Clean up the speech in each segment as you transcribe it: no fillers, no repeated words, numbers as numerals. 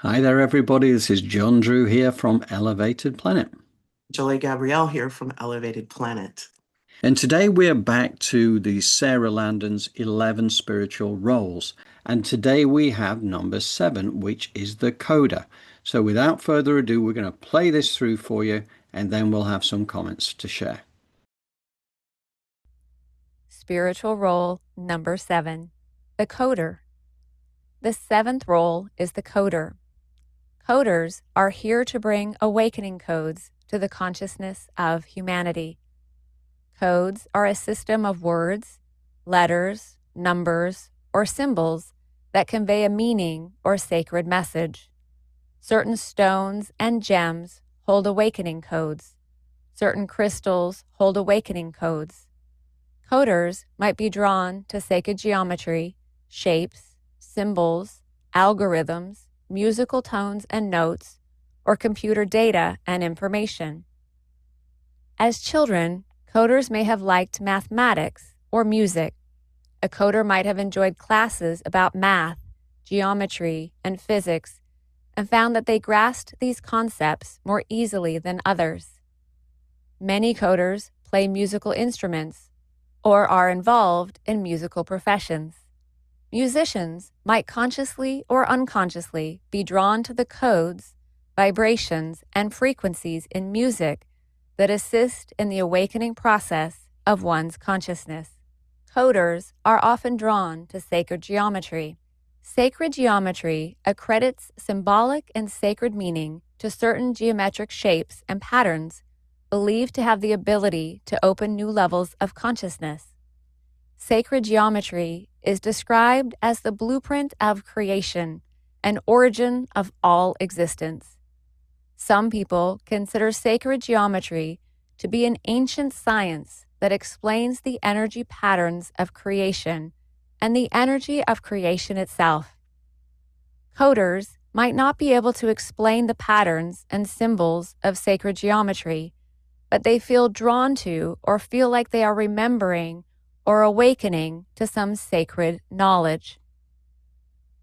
Hi there, everybody. This is John Drew here from Elevated Planet. Jolé Gabrielle here from Elevated Planet. And today we're back to the Sara Landon's 11 spiritual roles. And today we have number 7, which is the coda. So without further ado, we're going to play this through for you and then we'll have some comments to share. Spiritual role number 7, the coder. The 7th role is the coder. Coders are here to bring awakening codes to the consciousness of humanity. Codes are a system of words, letters, numbers, or symbols that convey a meaning or sacred message. Certain stones and gems hold awakening codes. Certain crystals hold awakening codes. Coders might be drawn to sacred geometry, shapes, symbols, algorithms, musical tones and notes, or computer data and information. As children, coders may have liked mathematics or music. A coder might have enjoyed classes about math, geometry, and physics, and found that they grasped these concepts more easily than others. Many coders play musical instruments or are involved in musical professions. Musicians might consciously or unconsciously be drawn to the codes, vibrations, and frequencies in music that assist in the awakening process of one's consciousness. Coders are often drawn to sacred geometry. Sacred geometry accredits symbolic and sacred meaning to certain geometric shapes and patterns believed to have the ability to open new levels of consciousness. Sacred geometry is described as the blueprint of creation and origin of all existence. Some people consider sacred geometry to be an ancient science that explains the energy patterns of creation and the energy of creation itself. Coders might not be able to explain the patterns and symbols of sacred geometry, but they feel drawn to or feel like they are remembering or awakening to some sacred knowledge.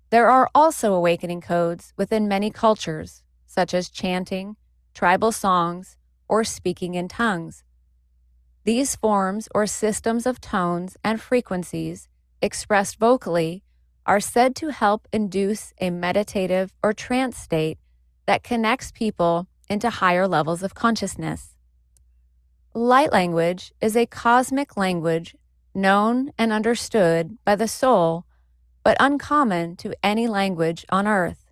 There are also awakening codes within many cultures, such as chanting, tribal songs, or speaking in tongues. These forms or systems of tones and frequencies expressed vocally are said to help induce a meditative or trance state that connects people into higher levels of consciousness. Light language is a cosmic language known and understood by the soul, but uncommon to any language on earth.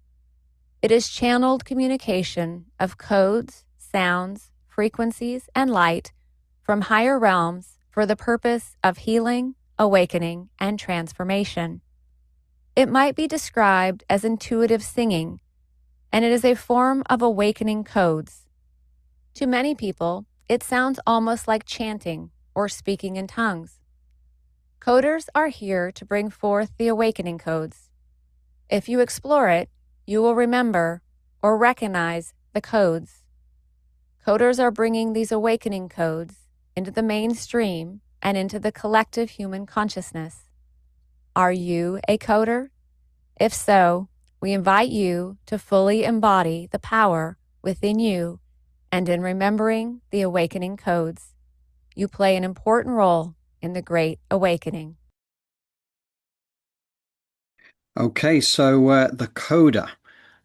It is channeled communication of codes, sounds, frequencies, and light from higher realms for the purpose of healing, awakening, and transformation. It might be described as intuitive singing, and it is a form of awakening codes. To many people, it sounds almost like chanting or speaking in tongues. Coders are here to bring forth the awakening codes. If you explore it, you will remember or recognize the codes. Coders are bringing these awakening codes into the mainstream and into the collective human consciousness. Are you a coder? If so, we invite you to fully embody the power within you and in remembering the awakening codes. You play an important role in the Great Awakening. Okay, so the coda,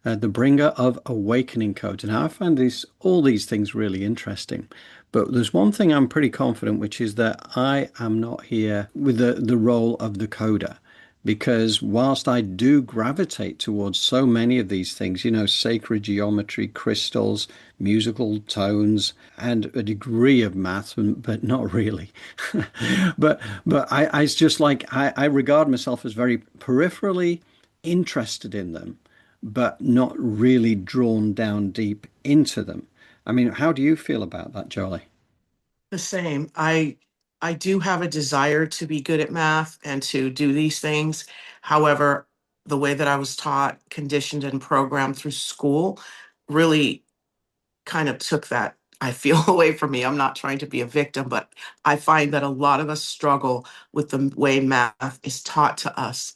the bringer of awakening codes. Now, I find all these things really interesting, but there's one thing I'm pretty confident, which is that I am not here with the role of the coda, because whilst I do gravitate towards so many of these things, sacred geometry, crystals, musical tones, and a degree of math, but not really. But it's just like I regard myself as very peripherally interested in them, but not really drawn down deep into them. I mean, how do you feel about that, Jolie? The same. I do have a desire to be good at math and to do these things. However, the way that I was taught, conditioned, and programmed through school really kind of took that, I feel, away from me. I'm not trying to be a victim, but I find that a lot of us struggle with the way math is taught to us.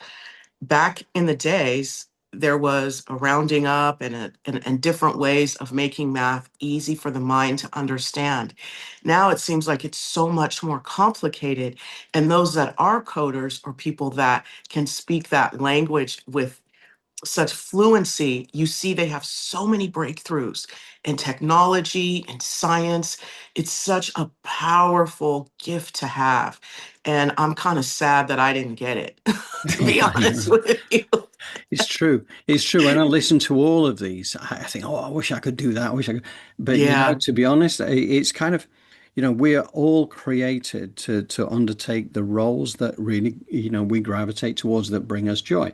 Back in the days, there was a rounding up and different ways of making math easy for the mind to understand. Now it seems like it's so much more complicated. And those that are coders or people that can speak that language with such fluency, you see they have so many breakthroughs in technology and science. It's such a powerful gift to have. And I'm kind of sad that I didn't get it, to be I honest know. with you. It's true. It's true. When I listen to all of these, I think, oh, I wish I could do that. I wish I could. But Yeah. to be honest, it's kind of, we are all created to undertake the roles that really, we gravitate towards that bring us joy.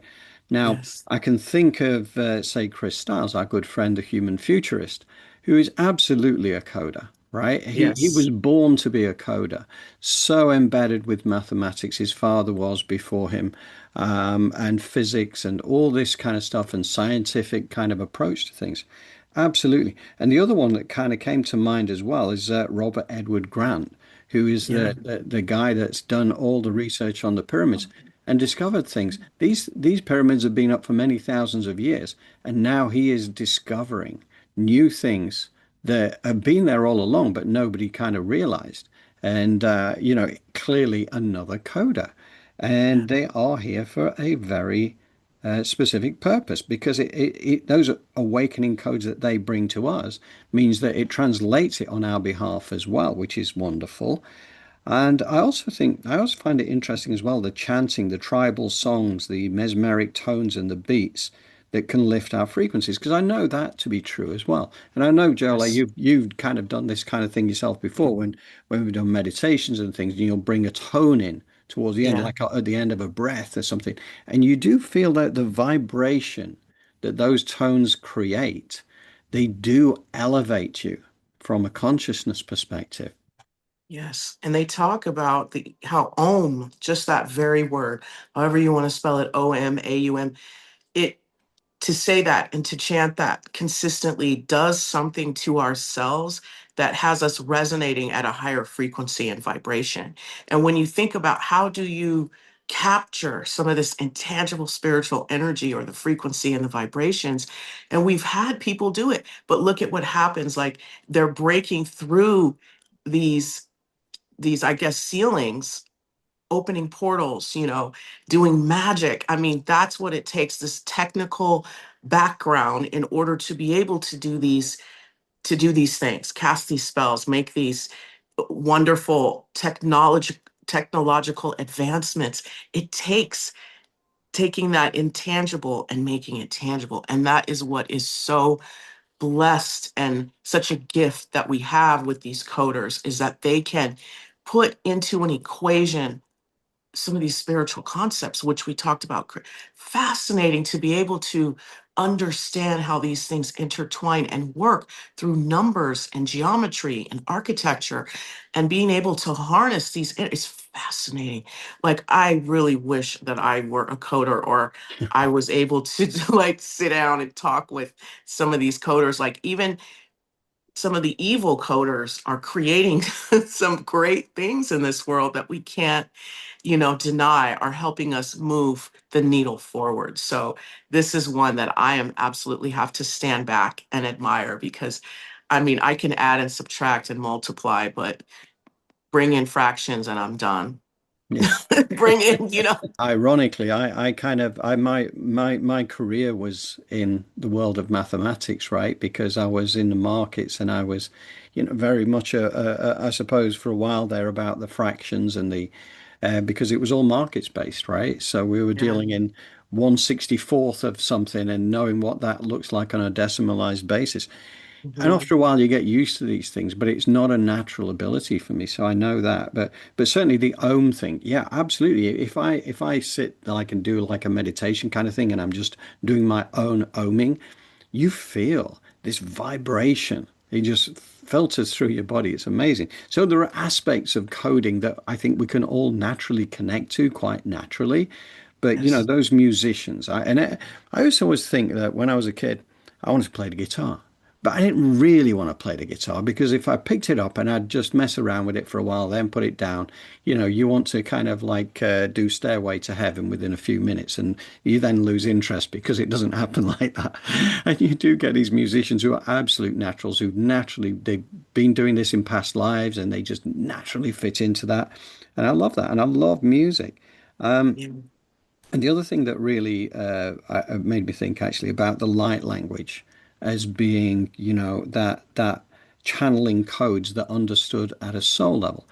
Now, Yes. I can think of, say, Chris Stiles, our good friend, the human futurist, who is absolutely a coder, right? He Yes. was born to be a coder, so embedded with mathematics. His father was before him, and physics and all this kind of stuff and scientific kind of approach to things. Absolutely. And the other one that kind of came to mind as well is Robert Edward Grant, who is Yeah. the guy that's done all the research on the pyramids and discovered things. These pyramids have been up for many thousands of years, and now he is discovering new things that have been there all along, but nobody kind of realized. And clearly another coder, Yeah. and they are here for a very specific purpose because those awakening codes that they bring to us means that it translates it on our behalf as well, which is wonderful. And I also find it interesting as well, the chanting, the tribal songs, the mesmeric tones and the beats that can lift our frequencies, because I know that to be true as well. And I know, Joe, like Yes. you've kind of done this kind of thing yourself before when we've done meditations and things, and you'll bring a tone in towards the end, Yeah. like at the end of a breath or something. And you do feel that the vibration that those tones create, they do elevate you from a consciousness perspective. Yes. And they talk about the how Om, just that very word, however you want to spell it, OMAUM, it to say that and to chant that consistently does something to ourselves that has us resonating at a higher frequency and vibration. And when you think about how do you capture some of this intangible spiritual energy or the frequency and the vibrations, and we've had people do it, but look at what happens. Like they're breaking through these I guess ceilings, opening portals, doing magic. I mean, that's what it takes, this technical background in order to be able to do these things, cast these spells, make these wonderful technological advancements. It takes taking that intangible and making it tangible. And that is what is so blessed and such a gift that we have with these coders is that they can put into an equation some of these spiritual concepts, which we talked about. Fascinating to be able to understand how these things intertwine and work through numbers and geometry and architecture and being able to harness these. It's fascinating. Like, I really wish that I were a coder or I was able to like sit down and talk with some of these coders, like even some of the evil coders are creating some great things in this world that we can't deny are helping us move the needle forward. So this is one that I am absolutely have to stand back and admire because I mean, I can add and subtract and multiply, but bring in fractions and I'm done. Yeah. Bring in, Ironically, I kind of my career was in the world of mathematics, right? Because I was in the markets and I was, very much I suppose for a while there about the fractions and the because it was all markets based, right? So we were yeah. dealing in 1/64th of something and knowing what that looks like on a decimalized basis. And Mhm. after a while, you get used to these things, but it's not a natural ability for me. So I know that. But certainly the Om thing, yeah, absolutely. If I sit like and do like a meditation kind of thing, and I'm just doing my own oming, you feel this vibration. It just filters through your body. It's amazing. So there are aspects of coding that I think we can all naturally connect to quite naturally. But Yes. those musicians, I also always think that when I was a kid, I wanted to play the guitar. But I didn't really want to play the guitar because if I picked it up and I'd just mess around with it for a while, then put it down, you want to kind of like do Stairway to Heaven within a few minutes, and you then lose interest because it doesn't happen like that. And you do get these musicians who are absolute naturals, who naturally, they've been doing this in past lives and they just naturally fit into that. And I love that. And I love music. Yeah. And the other thing that really made me think actually about the light language as being, that channeling codes that understood at a soul level.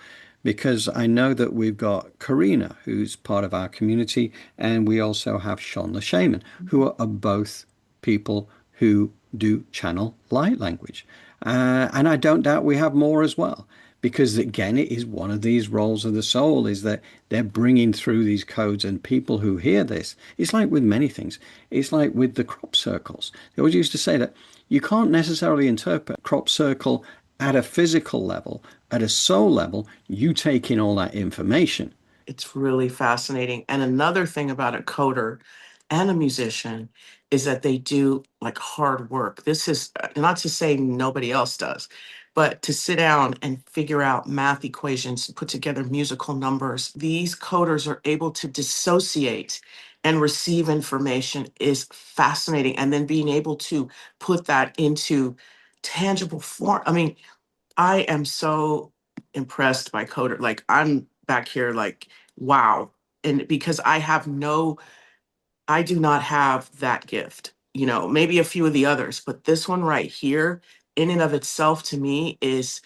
Because I know that we've got Karina, who's part of our community, and we also have Sean the Shaman, who are both people who do channel light language. And I don't doubt we have more as well, because again, it is one of these roles of the soul is that they're bringing through these codes, and people who hear this, it's like with many things. It's like with the crop circles. They always used to say that you can't necessarily interpret crop circle at a physical level, at a soul level. You take in all that information. It's really fascinating. And another thing about a coder and a musician is that they do like hard work. This is not to say nobody else does, but to sit down and figure out math equations, put together musical numbers. These coders are able to dissociate and receive information is fascinating. And then being able to put that into tangible form. I mean, I am so impressed by coder. Like I'm back here like, wow. And because I do not have that gift. Maybe a few of the others, but this one right here, in and of itself, to me, it's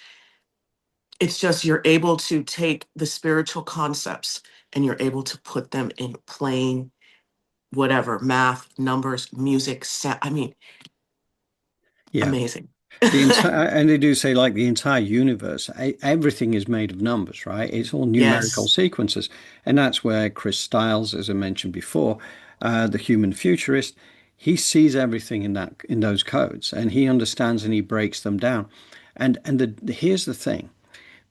just you're able to take the spiritual concepts and you're able to put them in plain whatever, math, numbers, music, sound. I mean, Yeah. amazing. The entire, and they do say like the entire universe, everything is made of numbers, right? It's all numerical Yes. sequences. And that's where Chris Stiles, as I mentioned before, the human futurist, he sees everything in those codes, and he understands and he breaks them down. And here's the thing,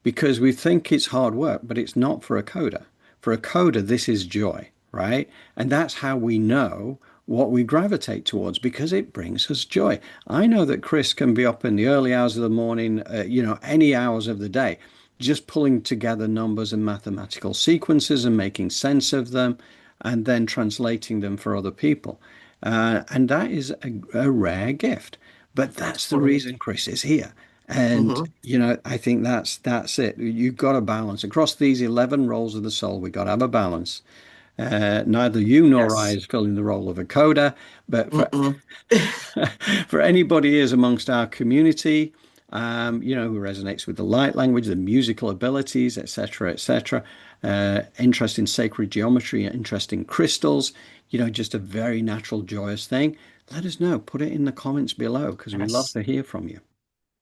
because we think it's hard work, but it's not for a coder. For a coder, this is joy, right? And that's how we know what we gravitate towards, because it brings us joy. I know that Chris can be up in the early hours of the morning, any hours of the day, just pulling together numbers and mathematical sequences and making sense of them and then translating them for other people. And that is a rare gift. But that's the Right. reason Chris is here. And Hmm. I think that's it. You've got to balance across these 11 roles of the soul. We've got to have a balance. Neither you nor I Yes. is filling the role of a coder, but for Mm-mm. for anybody is amongst our community, who resonates with the light language, the musical abilities, etc., etc., interest in sacred geometry, interest in crystals, just a very natural, joyous thing. Let us know. Put it in the comments below because we love Yes, to hear from you.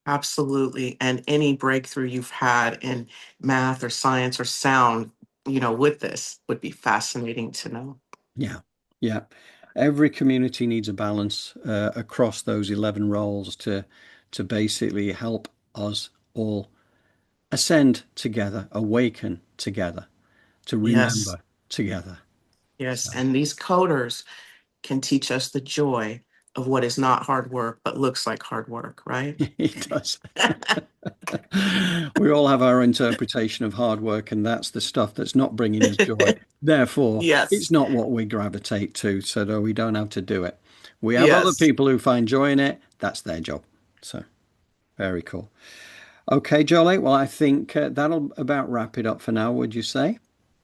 absolutely. And any breakthrough you've had in math or science or sound, with this would be fascinating to know. Yeah, yeah. Every community needs a balance across those 11 roles to basically help us all ascend together, awaken together, to Yes, remember together. yes. So And these coders can teach us the joy of what is not hard work, but looks like hard work, right? it does. We all have our interpretation of hard work, and that's the stuff that's not bringing us joy. Therefore, it's Yes, not what we gravitate to, so that we don't have to do it. We have other yes, people who find joy in it. That's their job. So very cool. Okay, Jolly. Well, I think that'll about wrap it up for now, would you say?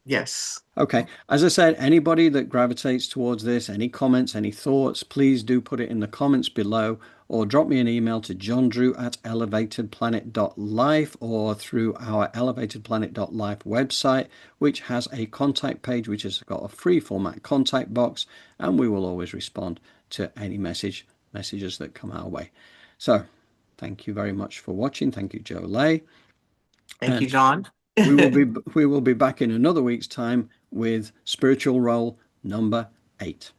yes. Okay. As I said, anybody that gravitates towards this, any comments, any thoughts, please do put it in the comments below, or drop me an email to johndrew@elevatedplanet.life, or through our elevatedplanet.life website, which has a contact page which has got a free format contact box, and we will always respond to any messages that come our way. So thank you very much for watching. Thank you, Joe Lay. Thank you, And John. we will be we will be back in another week's time with spiritual role number 8.